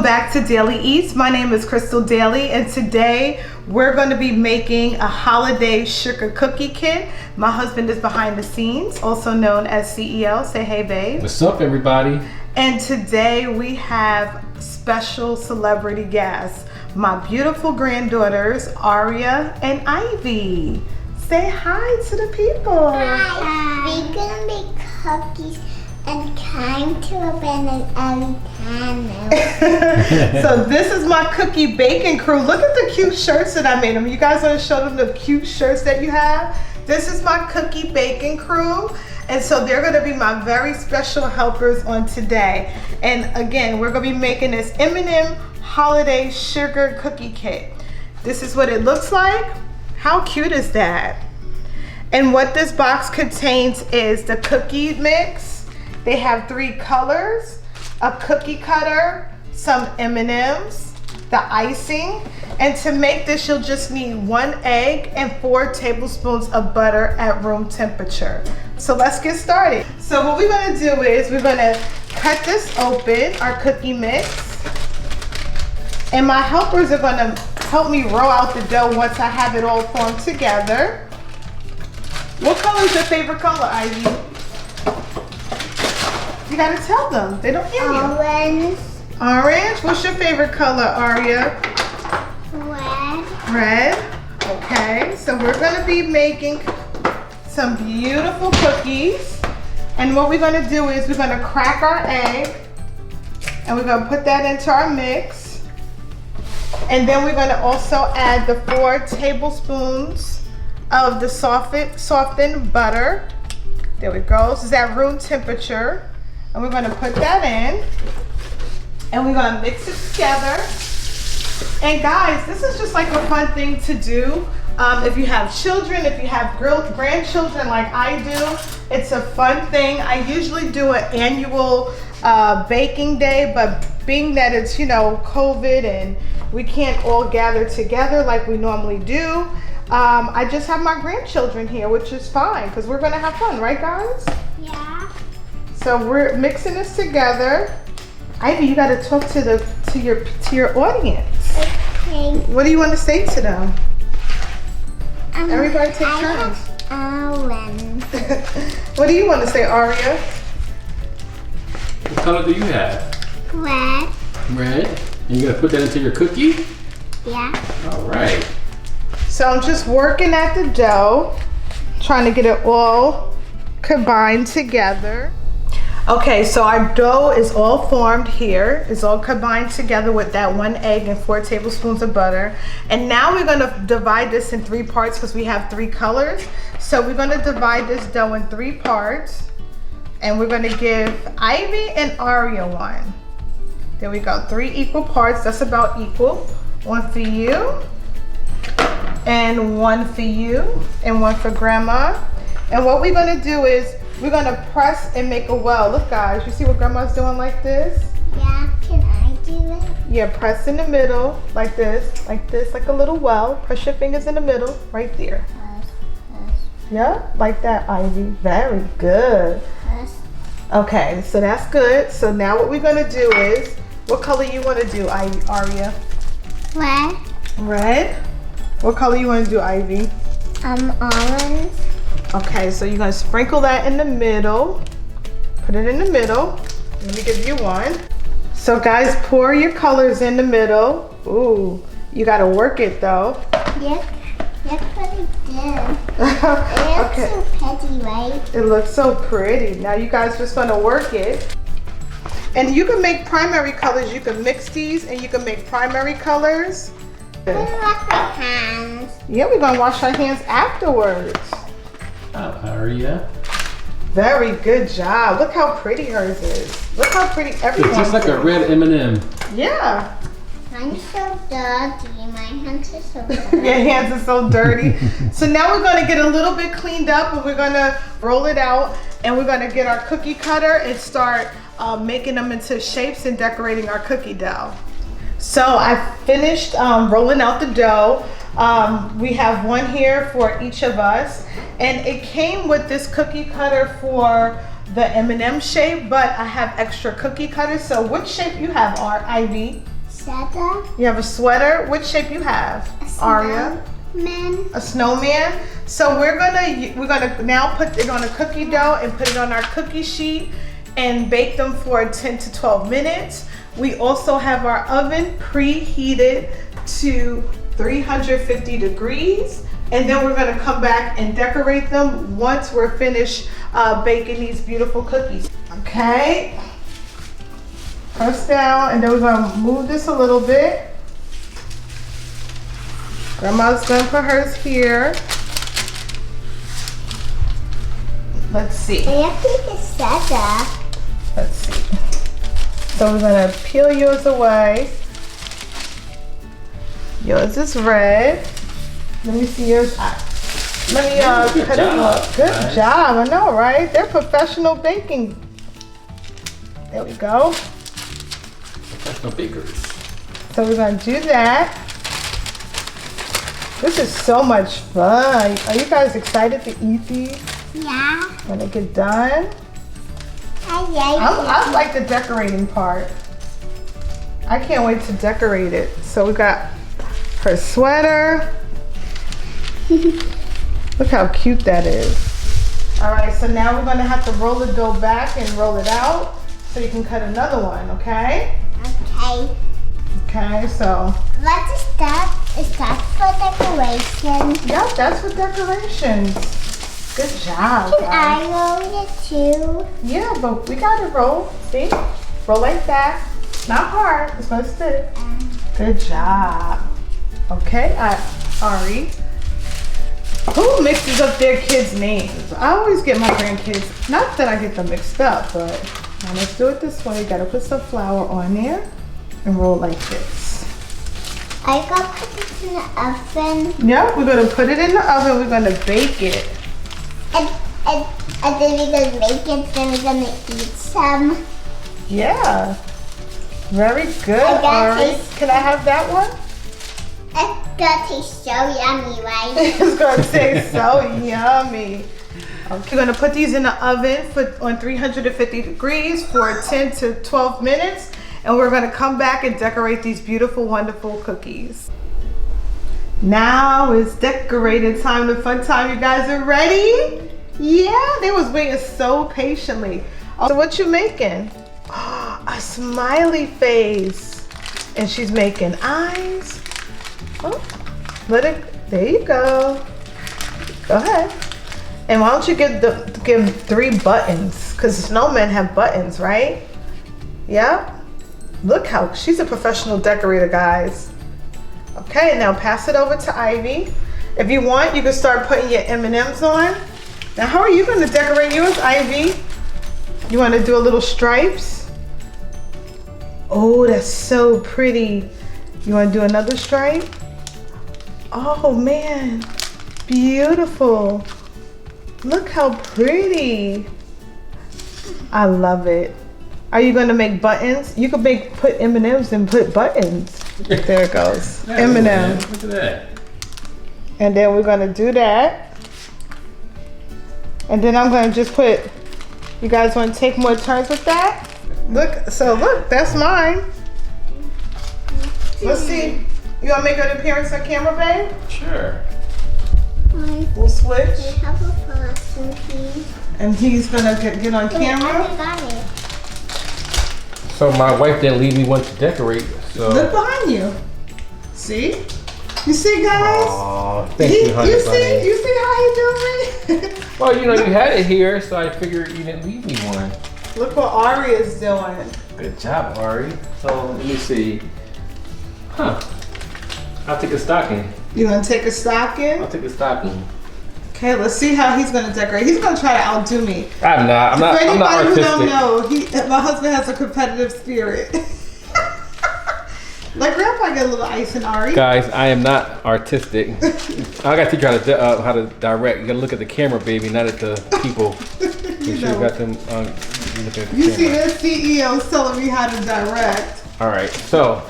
back to Daily Eats. My name is Crystal Daly, and today we're going to be making a holiday sugar cookie kit. My husband is behind the scenes, also known as CEO. Say hey, babe. What's up, everybody? And today we have special celebrity guests, my beautiful granddaughters, Aria and Ivy. Say hi to the people. Hi. We're gonna make cookies and kind to open an antenna. So this is my cookie baking crew. Look at the cute shirts that I made them. You guys want to show them the cute shirts that you have? This is my cookie baking crew. And so they're going to be my very special helpers on today. And again, we're going to be making this M&M holiday sugar cookie kit. This is what it looks like. How cute is that? And what this box contains is the cookie mix. They have 3 colors, a cookie cutter, some M&Ms, the icing, and to make this you'll just need 1 egg and 4 tablespoons of butter at room temperature. So let's get started. So what we're gonna do is we're gonna cut this open, our cookie mix, and my helpers are gonna help me roll out the dough once I have it all formed together. What color is your favorite color, Ivy? You gotta tell them. They don't hear you. Orange. Orange. What's your favorite color, Aria? Red. Red. Okay. So we're gonna be making some beautiful cookies. And what we're gonna do is we're gonna crack our egg. And we're gonna put that into our mix. And then we're gonna also add the 4 tablespoons of the softened butter. There we go. This is at room temperature. And we're gonna put that in. And we're gonna mix it together. And guys, this is just like a fun thing to do. If you have children, if you have grandchildren like I do, it's a fun thing. I usually do an annual baking day, but being that it's, you know, COVID and we can't all gather together like we normally do, I just have my grandchildren here, which is fine because we're gonna have fun, right guys? Yeah. So we're mixing this together. Ivy, you gotta talk to your audience. Okay. What do you want to say to them? Everybody take turns. Orange. What do you want to say, Aria? What color do you have? Red. Red. And you gotta put that into your cookie? Yeah. All right. So I'm just working at the dough, trying to get it all combined together. Okay, so our dough is all formed here. It's all combined together with that 1 egg and 4 tablespoons of butter. And now we're gonna divide this in 3 parts because we have 3 colors. So we're gonna divide this dough in 3 parts. And we're gonna give Ivy and Aria 1. There we go, 3 equal parts, that's about equal. 1 for you, and 1 for you, and 1 for Grandma. And what we're gonna do is, we're gonna press and make a well. Look guys, you see what Grandma's doing like this? Yeah, can I do it? Yeah, press in the middle, like this, like a little well. Press your fingers in the middle, right there. Yeah, like that, Ivy. Very good. Okay, so that's good. So now what we're gonna do is, what color you wanna do, Aria? Red. Red. What color you wanna do, Ivy? Orange. Okay, so you're gonna sprinkle that in the middle. Put it in the middle. Let me give you 1. So guys, pour your colors in the middle. Ooh, you gotta work it though. Yes. That's what I did. Okay. It looks so pretty, right? It looks so pretty. Now you guys just gonna work it. And you can make primary colors. You can mix these and you can make primary colors. I'm gonna wash my hands. Yeah, we're gonna wash our hands afterwards. Oh, Aria. Very good job. Look how pretty hers is. Look how pretty everyone's It's just like a red M&M. Yeah. Mine's so dirty. My hands are so dirty. Your hands are so dirty. So now we're gonna get a little bit cleaned up and we're gonna roll it out and we're gonna get our cookie cutter and start making them into shapes and decorating our cookie dough. So I finished rolling out the dough. We have 1 here for each of us. And it came with this cookie cutter for the M&M shape, but I have extra cookie cutters. So which shape you have, Ivy? sweater. You have a sweater. Which shape you have, Aria? Man. A snowman. So we're gonna now put it on a cookie dough and put it on our cookie sheet and bake them for 10 to 12 minutes. We also have our oven preheated to 350 degrees. And then we're gonna come back and decorate them once we're finished baking these beautiful cookies. Okay. Press down, and then we're gonna move this a little bit. Grandma's gonna put hers here. Let's see. I have to make a sweater. Let's see. So we're gonna peel yours away. Yours is red. Let me see yours. Let me cut it up. Good job. I know, right? They're professional baking. There we go. Professional bakers. So we're gonna do that. This is so much fun. Are you guys excited to eat these Yeah. when they get done? I like the decorating part. I can't wait to decorate it. So we got her sweater. Look how cute that is. All right, so now we're gonna have to roll the dough back and roll it out so you can cut another one, okay? Okay. Okay, so. Let's start. Is that for decoration? Yep, that's for decorations. Good job, Can guys. I roll it too? Yeah, but we gotta roll. See? Roll like that. Not hard. It's supposed to. Good job. Okay, Ari. Who mixes up their kids' names? I always get my grandkids. Not that I get them mixed up, but now let's do it this way. Gotta put some flour on there and roll like this. I got put this in the oven. Yep, we're gonna put it in the oven. We're gonna bake it. And then we're gonna make it, then we're gonna eat some. Yeah. Very good, I got Ari. this. Can I have that one? It's gonna taste so yummy, right? It's gonna taste so yummy. Okay, we're gonna put these in the oven on 350 degrees for 10 to 12 minutes. And we're gonna come back and decorate these beautiful, wonderful cookies. Now it's decorated time, the fun time. You guys are ready? Yeah, they was waiting so patiently. So what you making? A smiley face. And she's making eyes. Oh, there you go. Go ahead. And why don't you give 3 buttons? Because snowmen have buttons, right? Yeah. Look how, she's a professional decorator, guys. Okay, now pass it over to Ivy. If you want, you can start putting your M&Ms on. Now, how are you going to decorate yours, Ivy? You want to do a little stripes? Oh, that's so pretty. You want to do another stripe? Oh, man. Beautiful. Look how pretty. I love it. Are you going to make buttons? You could put M&Ms and put buttons. There it goes. Yeah, M&M. Look at that. And then we're going to do that. And then I'm going to just put, you guys want to take more turns with that? Look, that's mine. Let's see. You want to make an appearance on camera, babe? Sure. We'll switch. I have a person, please. And he's going to get on I camera. got it. So my wife didn't leave me one to decorate, so. Look behind you. See? You see, guys? Aw, thank you, honey You bunny. see how he doing? Well, you know, you had it here, so I figured you didn't leave me one. Look what Ari is doing. Good job, Ari. So, let me see. Huh. I'll take a stocking. You gonna take a stocking? I'll take a stocking. Okay, let's see how he's gonna decorate. He's gonna try to outdo me. I'm not For anybody who artistic. don't know, my husband has a competitive spirit. Like Grandpa get a little ice and Ari. Guys, I am not artistic. I gotta teach you how to direct. You gotta look at the camera, baby, not at the people. Make sure you got them. You look at the You see camera. this CEO's telling me how to direct. All right, so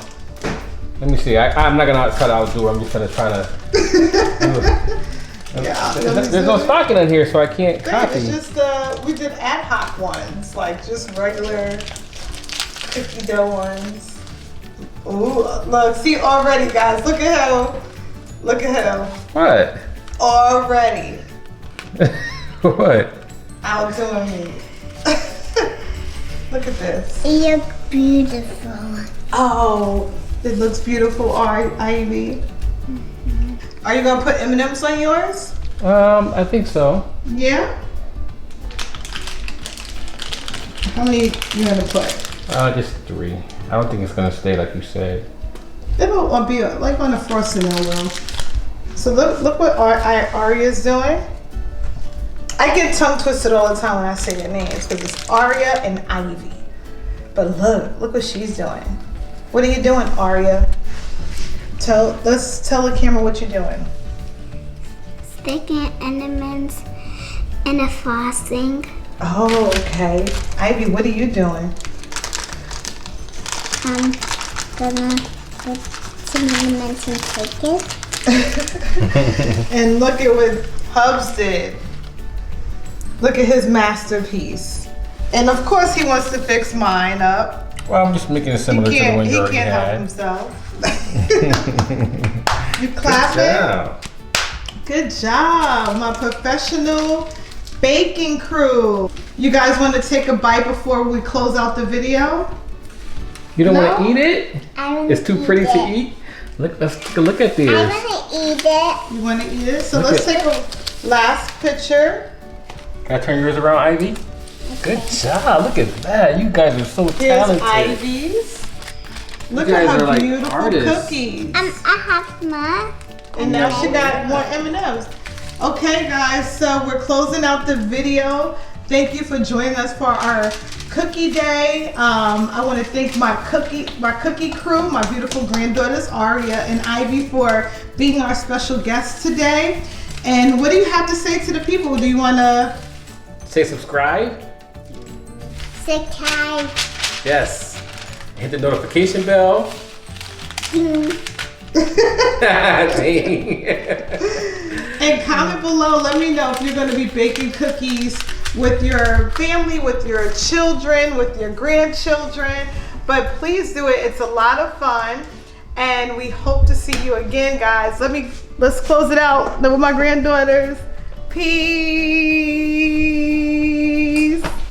let me see. I'm not gonna try to outdo her. I'm just gonna try to. Yeah, There's no stocking in here, so I can't Babe, copy. it's just we did ad hoc ones, like just regular cookie dough ones. Ooh, look, see already, guys. Look at him. Look at him. What? Already. What? Outdoing me. Look at this. You look beautiful. Oh, it looks beautiful, Ivy. Are you gonna put M&Ms on yours? I think so. Yeah. How many you gonna put? Just 3. I don't think it's gonna stay like you said. It'll be like on the frosting it will. So look what Aria's doing. I get tongue twisted all the time when I say their names because it's Aria and Ivy. But look what she's doing. What are you doing, Aria? Let's tell the camera what you're doing. Sticking M&Ms in a frosting. Oh, okay. Ivy, what are you doing? I'm gonna put some M&Ms and take it. And look at what Hubs did. Look at his masterpiece. And of course he wants to fix mine up. Well, I'm just making it similar to the one you already He can't help had. himself. You clapping? Good job, my professional baking crew. You guys want to take a bite before we close out the video? You don't want No. to eat it? I wanna It's too pretty eat to it. eat? Let's take a look at I this. want to eat it. You want to eat it? So Look let's at- take a last picture. Can I turn yours around, Ivy? Good job. Look at that. You guys are so Here's talented. Ivy's. Look You at guys her are like beautiful artists. cookies. I have more. And now she got more M&Ms. Okay, guys, so we're closing out the video. Thank you for joining us for our cookie day. I want to thank my cookie crew, my beautiful granddaughters Aria and Ivy, for being our special guests today. And what do you have to say to the people? Do you want to? Say subscribe. Subscribe. Yes. Hit the notification bell. Dang. And comment below, let me know if you're going to be baking cookies with your family, with your children, with your grandchildren. But please do it. It's a lot of fun. And we hope to see you again, guys. Let's close it out with my granddaughters. Peace.